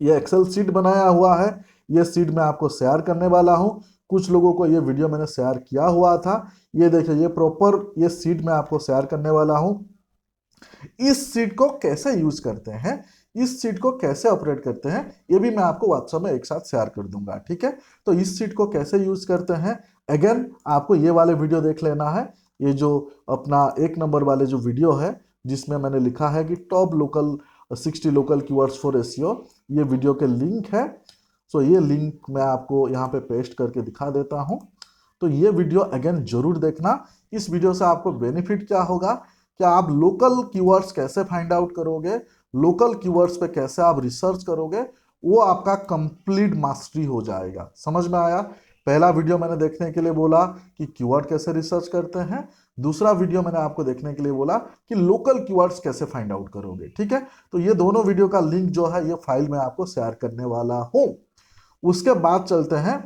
ये एक्सेल सीट बनाया हुआ है। ये सीट मैं आपको शेयर करने वाला हूं। कुछ लोगों को ये वीडियो मैंने शेयर किया हुआ था। ये देखिए, ये प्रॉपर ये सीट मैं आपको शेयर करने वाला हूं। इस सीट को कैसे यूज करते हैं, इस सीट को कैसे ऑपरेट करते हैं, ये भी मैं आपको व्हाट्सएप में एक साथ शेयर कर दूंगा। ठीक है, तो इस सीट को कैसे यूज करते हैं, अगेन आपको ये वाले वीडियो देख लेना है। ये जो अपना 1 नंबर वाले जो वीडियो है, जिसमें मैंने लिखा है कि top local 60 local keywords for SEO, ये वीडियो के लिंक है। सो ये लिंक मैं आपको यहाँ पे पेस्ट करके दिखा देता हूँ। तो ये वीडियो अगेन जरूर देखना। इस वीडियो से आपको बेनिफिट क्या होगा कि आप लोकल कीवर्ड्स कैसे फाइंड आउट करोगे, लोकल कीवर्ड्स पे कैसे आप रिसर्च करोगे, वो आपका कंप्लीट मास्टरी हो जाएगा। समझ में आया? पहला वीडियो मैंने देखने के लिए बोला कि कीवर्ड कैसे रिसर्च करते हैं, दूसरा वीडियो मैंने आपको देखने के लिए बोला कि लोकल कीवर्ड्स कैसे फाइंड आउट करोगे। ठीक है, तो ये दोनों वीडियो का लिंक जो है ये फाइल में आपको शेयर करने वाला हूं। उसके बाद चलते हैं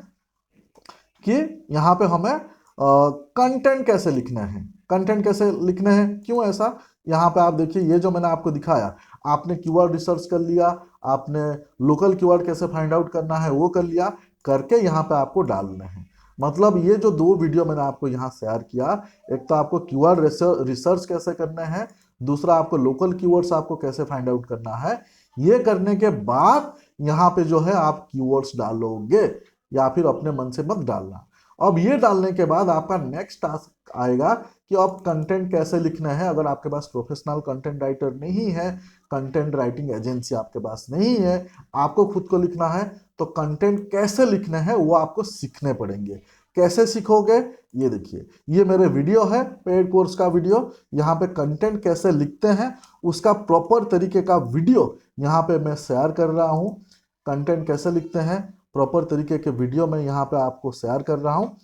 कि यहाँ पे हमें कंटेंट कैसे लिखना है। कंटेंट कैसे लिखना है, क्यों ऐसा, यहाँ पे आप देखिए ये जो मैंने आपको दिखाया, आपने कीवर्ड रिसर्च कर लिया, आपने लोकल कीवर्ड कैसे फाइंड आउट करना है वो कर लिया, करके यहाँ पे आपको डालना है। मतलब ये जो दो वीडियो मैंने आपको यहाँ शेयर किया, एक तो आपको कीवर्ड रिसर्च कैसे करना है, दूसरा आपको लोकल कीवर्ड्स आपको कैसे फाइंड आउट करना है। ये करने के बाद यहाँ पे जो है आप कीवर्ड्स डालोगे, या फिर अपने मन से मत डालना। अब ये डालने के बाद आपका नेक्स्ट टास्क आएगा कि अब कंटेंट कैसे लिखना है। अगर आपके पास प्रोफेशनल कंटेंट राइटर नहीं है, कंटेंट राइटिंग एजेंसी आपके पास नहीं है, आपको खुद को लिखना है, तो कंटेंट कैसे लिखना है वो आपको सीखने पड़ेंगे। कैसे सीखोगे, ये देखिए, ये मेरे वीडियो है, पेड कोर्स का वीडियो। यहाँ पे कंटेंट कैसे लिखते हैं उसका प्रॉपर तरीके का वीडियो यहाँ पे मैं शेयर कर रहा हूँ। कंटेंट कैसे लिखते हैं प्रॉपर तरीके के वीडियो में यहाँ पे आपको शेयर कर रहा हूँ।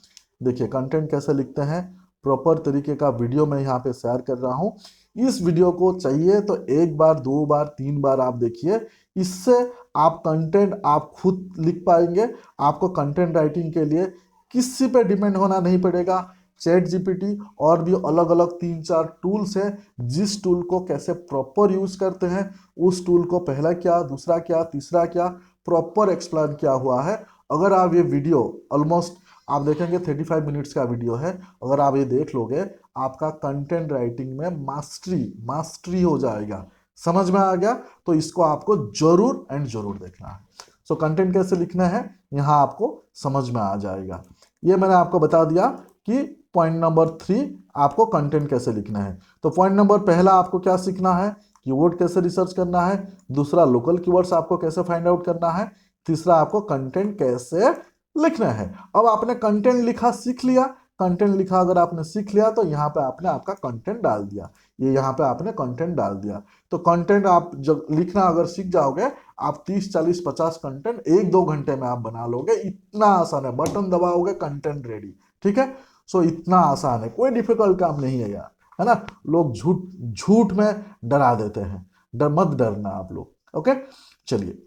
देखिए, कंटेंट कैसे लिखते हैं प्रॉपर तरीके का वीडियो में यहाँ पे शेयर कर रहा हूँ। इस वीडियो को चाहिए तो एक बार, दो बार, तीन बार आप देखिए। इससे आप कंटेंट आप खुद लिख पाएंगे। आपको कंटेंट राइटिंग के लिए किसी पे डिपेंड होना नहीं पड़ेगा। चैट जीपीटी और भी अलग अलग 3-4 टूल्स हैं, जिस टूल को कैसे प्रॉपर यूज करते हैं, उस टूल को पहला क्या, दूसरा क्या, तीसरा क्या, प्रॉपर एक्सप्लेन किया हुआ है। अगर आप ये वीडियो ऑलमोस्ट आप देखेंगे 35 मिनट्स का वीडियो है, अगर आप ये देख लोगे आपका कंटेंट राइटिंग में मास्टरी हो जाएगा। समझ में आ गया? तो इसको आपको जरूर एंड जरूर देखना है। सो कंटेंट कैसे लिखना है यहाँ आपको समझ में आ जाएगा। ये मैंने आपको बता दिया कि पॉइंट नंबर 3 आपको कंटेंट कैसे लिखना है। तो पॉइंट नंबर पहला आपको क्या सीखना है, कीवर्ड कैसे रिसर्च करना है, दूसरा लोकल कीवर्ड्स आपको कैसे फाइंड आउट करना है, तीसरा आपको कंटेंट कैसे लिखना है। अब आपने कंटेंट लिखा सीख लिया, कंटेंट लिखा अगर आपने सीख लिया तो यहाँ पे आपने आपका कंटेंट डाल दिया, ये यहाँ पे आपने कंटेंट डाल दिया। तो कंटेंट आप जब लिखना अगर सीख जाओगे, आप 30, 40, 50 कंटेंट 1-2 घंटे में आप बना लोगे। इतना आसान है, बटन दबाओगे कंटेंट रेडी। ठीक है, सो इतना आसान है, कोई डिफिकल्ट काम नहीं है यार, है ना। लोग झूठ में डरा देते हैं, मत डरना आप लोग। ओके, चलिए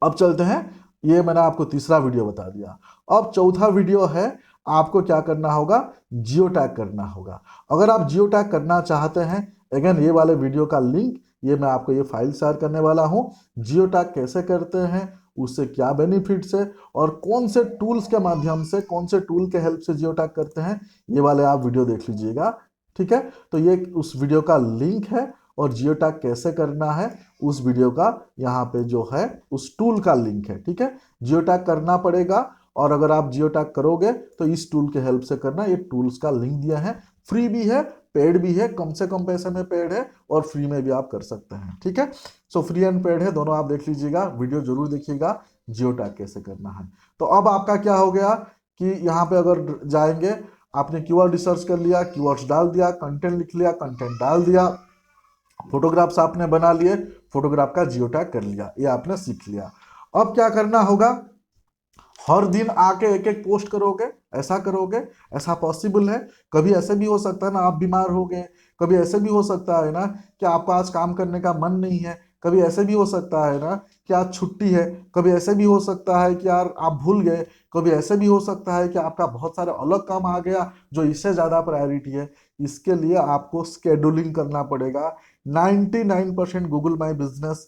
अब चलते हैं। ये मैंने आपको तीसरा वीडियो बता दिया। अब चौथा वीडियो है, आपको क्या करना होगा, जियो टैग करना होगा। अगर आप जियो टैग करना चाहते हैं, अगेन ये वाले वीडियो का लिंक ये मैं आपको ये फाइल शेयर करने वाला हूँ। जियो टैग कैसे करते हैं, उससे क्या बेनिफिट्स है, और कौन से टूल्स के माध्यम से, कौन से टूल के हेल्प से जियो टैग करते हैं, ये वाले आप वीडियो देख लीजिएगा। ठीक है, तो ये उस वीडियो का लिंक है, और जियो टैग कैसे करना है उस वीडियो का यहाँ पे जो है उस टूल का लिंक है। ठीक है, जियो टैग करना पड़ेगा, और अगर आप जियो टैग करोगे तो इस टूल के हेल्प से करना। ये टूल्स का लिंक दिया है, फ्री भी है, पेड भी है, कम से कम पैसे में पेड है, और फ्री में भी आप कर सकते हैं। ठीक है, सो फ्री एंड पेड है, दोनों आप देख लीजिएगा, वीडियो जरूर देखिएगा जियो टैग कैसे करना है। तो अब आपका क्या हो गया कि यहाँ पे अगर जाएंगे, आपने कीवर्ड रिसर्च कर लिया, कीवर्ड्स डाल दिया, कंटेंट लिख लिया, कंटेंट डाल दिया, फोटोग्राफ्स आपने बना लिए, फोटोग्राफ का जियो टैग कर लिया, ये आपने सीख लिया। अब क्या करना होगा, हर दिन आके एक एक पोस्ट करोगे, ऐसा करोगे, ऐसा पॉसिबल है। कभी ऐसे भी हो सकता है ना आप बीमार हो गए, कभी ऐसे भी हो सकता है ना कि आपको आज काम करने का मन नहीं है, कभी ऐसे भी हो सकता है ना कि आज छुट्टी है, कभी ऐसे भी हो सकता है कि यार आप भूल गए, कभी ऐसे भी हो सकता है कि आपका बहुत सारे अलग काम आ गया जो इससे ज़्यादा प्रायोरिटी है। इसके लिए आपको स्केड्यूलिंग करना पड़ेगा। 99% गूगल माई बिजनेस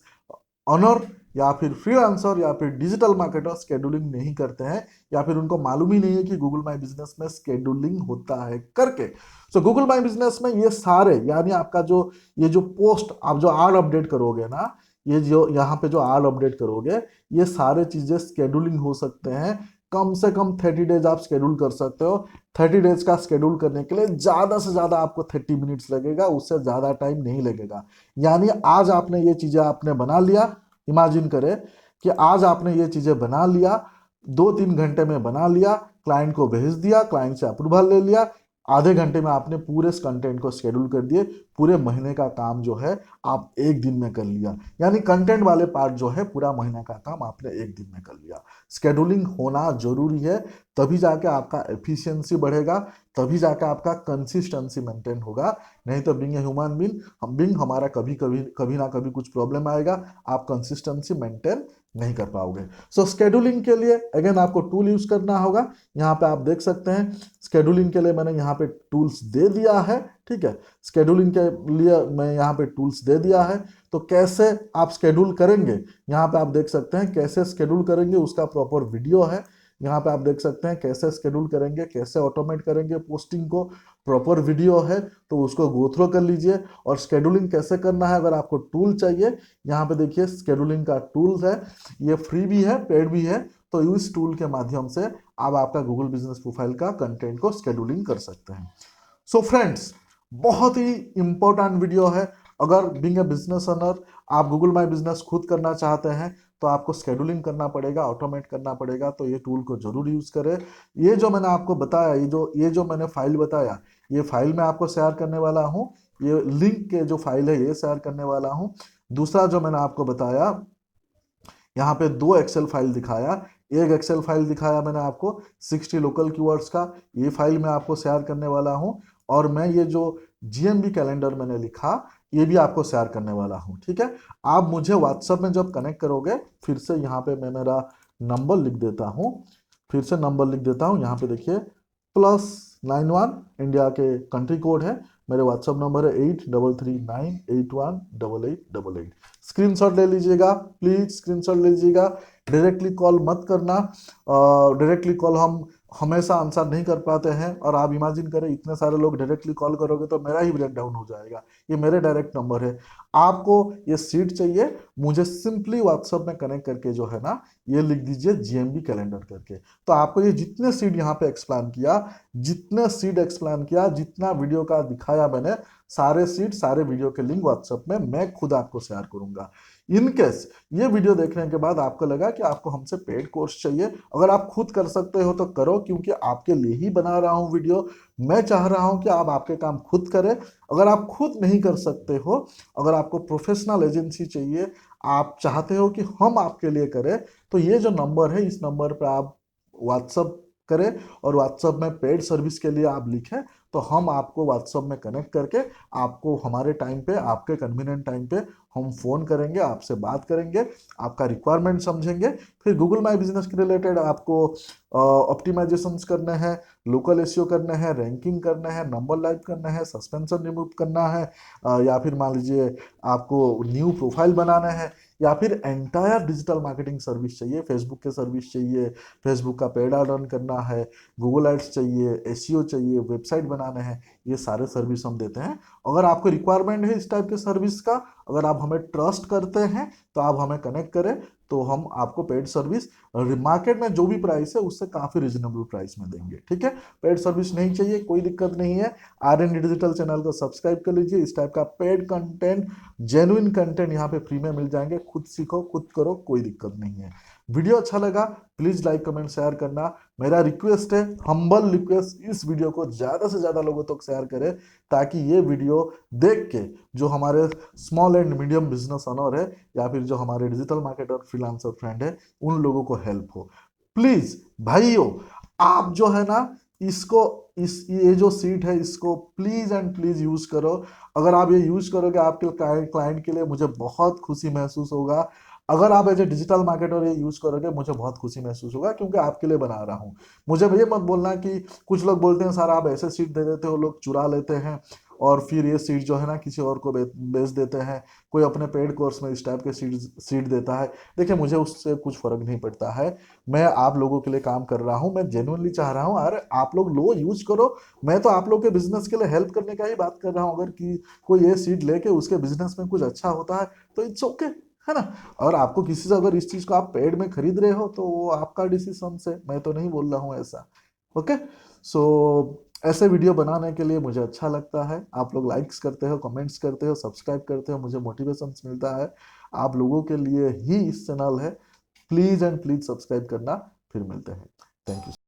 ऑनर या फिर फ्रीलांसर या फिर डिजिटल मार्केटर स्केड्यूलिंग नहीं करते हैं, या फिर उनको मालूम ही नहीं है कि गूगल माई बिजनेस में स्केड्यूलिंग होता है करके। सो गूगल माई बिजनेस में ये सारे, यानी आपका जो ये जो पोस्ट आप जो आर्ट अपडेट करोगे ना, ये जो यहाँ पे जो आर्ट अपडेट करोगे, ये सारे चीजें स्केड्यूलिंग हो सकते हैं। कम से कम 30 डेज आप स्केड्यूल कर सकते हो। 30 डेज का स्केड्यूल करने के लिए ज्यादा से ज्यादा आपको 30 मिनट्स लगेगा, उससे ज्यादा टाइम नहीं लगेगा। यानी आज आपने ये चीजें आपने बना लिया, इमेजिन करें कि आज आपने ये चीजें बना लिया, 2-3 घंटे में बना लिया, क्लाइंट को भेज दिया, क्लाइंट से अप्रूवल ले लिया, आधे घंटे में आपने पूरे इस कंटेंट को शेड्यूल कर दिए, पूरे महीने का काम जो है आप एक दिन में कर लिया। यानी कंटेंट वाले पार्ट जो है पूरा महीने का काम आपने एक दिन में कर लिया। शेड्यूलिंग होना जरूरी है, तभी जाके आपका एफिशिएंसी बढ़ेगा, तभी जाके आपका कंसिस्टेंसी मेंटेन होगा। नहीं तो बीइंग ए ह्यूमन बीइंग हमारा कभी कभी कभी ना कभी कुछ प्रॉब्लम आएगा, आप कंसिस्टेंसी मेंटेन नहीं कर पाओगे। सो स्केड्यूलिंग के लिए अगेन आपको टूल यूज करना होगा। यहाँ पे आप देख सकते हैं स्केड्यूलिंग के लिए मैंने यहाँ पे टूल्स दे दिया है, ठीक है। स्केड्यूलिंग के लिए मैं यहाँ पे टूल्स दे दिया है। तो कैसे आप स्केड्यूल करेंगे, यहाँ पे आप देख सकते हैं कैसे स्केड्यूल करेंगे, उसका प्रॉपर वीडियो है। यहाँ पे आप देख सकते हैं कैसे स्केड्यूल करेंगे, कैसे ऑटोमेट करेंगे पोस्टिंग को, प्रॉपर वीडियो है, तो उसको गो थ्रू कर लीजिए। और स्केड्यूलिंग कैसे करना है, अगर आपको टूल चाहिए, यहाँ पे देखिए स्केड्यूलिंग का टूल्स है, ये फ्री भी है पेड भी है। तो इस टूल के माध्यम से आप आपका गूगल बिजनेस प्रोफाइल का कंटेंट को स्केड्यूलिंग कर सकते हैं। सो फ्रेंड्स, बहुत ही इंपॉर्टेंट वीडियो है। अगर बीइंग ए बिजनेस ओनर आप गूगल माई बिजनेस खुद करना चाहते हैं तो आपको स्केड्यूलिंग करना पड़ेगा, ऑटोमेट करना पड़ेगा, तो ये टूल को जरूर यूज करें। ये जो मैंने आपको बताया, ये जो मैंने फाइल बताया, ये फाइल मैं आपको शेयर करने वाला हूँ। ये लिंक के जो फाइल है ये शेयर करने वाला हूँ। दूसरा जो मैंने आपको बताया, यहाँ पे 2 एक्सेल फाइल दिखाया, एक एक्सेल फाइल दिखाया मैंने आपको 60 लोकल कीवर्ड्स का, ये फाइल मैं आपको शेयर करने वाला हूँ। और मैं ये जो जीएमबी कैलेंडर मैंने लिखा, ये भी आपको शेयर करने वाला हूँ, ठीक है। आप मुझे व्हाट्सएप में जब कनेक्ट करोगे, फिर से यहाँ पे मैं मेरा नंबर लिख देता हूँ, फिर से नंबर लिख देता हूँ, यहाँ पे देखिए +91 इंडिया के कंट्री कोड है, मेरे व्हाट्सएप नंबर है 8339818888। स्क्रीनशॉट ले लीजिएगा, प्लीज स्क्रीनशॉट ले लीजिएगा। डायरेक्टली कॉल मत करना, डायरेक्टली कॉल हम हमेशा आंसर नहीं कर पाते हैं। और आप इमेजिन करें इतने सारे लोग डायरेक्टली कॉल करोगे तो मेरा ही ब्रेक डाउन हो जाएगा। ये मेरे डायरेक्ट नंबर है। आपको ये सीट चाहिए, मुझे सिंपली व्हाट्सएप में कनेक्ट करके जो है ना, ये लिख दीजिए जीएमबी कैलेंडर करके। तो आपको ये जितने सीट यहाँ पे एक्सप्लेन किया, जितने सीट एक्सप्लेन किया, जितना वीडियो का दिखाया मैंने, सारे सीट सारे वीडियो के लिंक व्हाट्सएप में मैं खुद आपको शेयर करूंगा। इन केस ये वीडियो देखने के बाद आपको लगा कि आपको हमसे पेड कोर्स चाहिए, अगर आप खुद कर सकते हो तो करो, क्योंकि आपके लिए ही बना रहा हूं वीडियो। मैं चाह रहा हूं कि आप आपके काम खुद करें। अगर आप खुद नहीं कर सकते हो, अगर आपको प्रोफेशनल एजेंसी चाहिए, आप चाहते हो कि हम आपके लिए करें, तो ये जो नंबर है इस नंबर पर आप व्हाट्सअप करें, और व्हाट्सएप में पेड सर्विस के लिए आप लिखें, तो हम आपको व्हाट्सएप में कनेक्ट करके आपको हमारे टाइम पे, आपके कन्वीनियंट टाइम पे हम फोन करेंगे, आपसे बात करेंगे, आपका रिक्वायरमेंट समझेंगे। फिर गूगल माई बिजनेस के रिलेटेड आपको ऑप्टिमाइजेशंस करने हैं, लोकल एसईओ करने हैं, रैंकिंग करने हैं, नंबर लाइव करने हैं, सस्पेंशन रिमूव करना है, या फिर मान लीजिए आपको न्यू प्रोफाइल बनाना है, या फिर एंटायर डिजिटल मार्केटिंग सर्विस चाहिए, फेसबुक के सर्विस चाहिए, फेसबुक का पेड रन करना है, गूगल एड्स चाहिए, एसईओ चाहिए, वेबसाइट बनाने हैं, ये सारे सर्विस हम देते हैं। अगर आपको रिक्वायरमेंट है इस टाइप के सर्विस का, अगर आप हमें ट्रस्ट करते हैं, तो आप हमें कनेक्ट करें, तो हम आपको पेड सर्विस मार्केट में जो भी प्राइस है उससे काफी रिजनेबल प्राइस में देंगे, ठीक है। पेड सर्विस नहीं चाहिए, कोई दिक्कत नहीं है। आर&डी डिजिटल चैनल को सब्सक्राइब कर लीजिए, इस टाइप का पेड कंटेंट, जेन्युइन कंटेंट यहाँ पे फ्री में मिल जाएंगे। खुद सीखो, खुद करो, कोई दिक्कत नहीं है। वीडियो अच्छा लगा प्लीज लाइक कमेंट शेयर करना, मेरा रिक्वेस्ट है, हम्बल रिक्वेस्ट, इस वीडियो को ज्यादा से ज्यादा लोगों तक शेयर करें, ताकि ये वीडियो देख के जो हमारे small and medium business owner है, या फिर जो हमारे डिजिटल मार्केटर फ्रीलांसर फ्रेंड है, उन लोगों को हेल्प हो। प्लीज भाइयों, आप जो है ना, इसको ये जो सीट है इसको प्लीज एंड प्लीज यूज करो। अगर आप ये यूज करोगे आपके क्लाइंट के लिए, मुझे बहुत खुशी महसूस होगा। अगर आप एज ए डिजिटल मार्केटर ये यूज करोगे, मुझे बहुत खुशी महसूस होगा, क्योंकि आपके लिए बना रहा हूँ। मुझे ये मत बोलना कि कुछ लोग बोलते हैं सर आप ऐसे सीट दे देते हो, लोग चुरा लेते हैं और फिर ये सीट जो है ना किसी और को बेच देते हैं, कोई अपने पेड कोर्स में इस टाइप के सीट देता है। देखिए मुझे उससे कुछ फर्क नहीं पड़ता है, मैं आप लोगों के लिए काम कर रहा हूँ, मैं जेन्युइनली चाह रहा हूँ अरे आप लोग लो, यूज करो। मैं तो आप लोग के बिजनेस के लिए हेल्प करने का ही बात कर रहा हूँ। अगर कि कोई ये सीट लेके उसके बिजनेस में कुछ अच्छा होता है तो इट्स ओके, है ना। और आपको किसी से अगर इस चीज को आप पेड में खरीद रहे हो तो वो आपका डिसीजन से, मैं तो नहीं बोल रहा हूँ ऐसा। ओके, सो ऐसे वीडियो बनाने के लिए मुझे अच्छा लगता है, आप लोग लाइक्स करते हो, कमेंट्स करते हो, सब्सक्राइब करते हो, मुझे मोटिवेशन मिलता है। आप लोगों के लिए ही इस चैनल है, प्लीज एंड प्लीज सब्सक्राइब करना। फिर मिलते हैं, थैंक यू।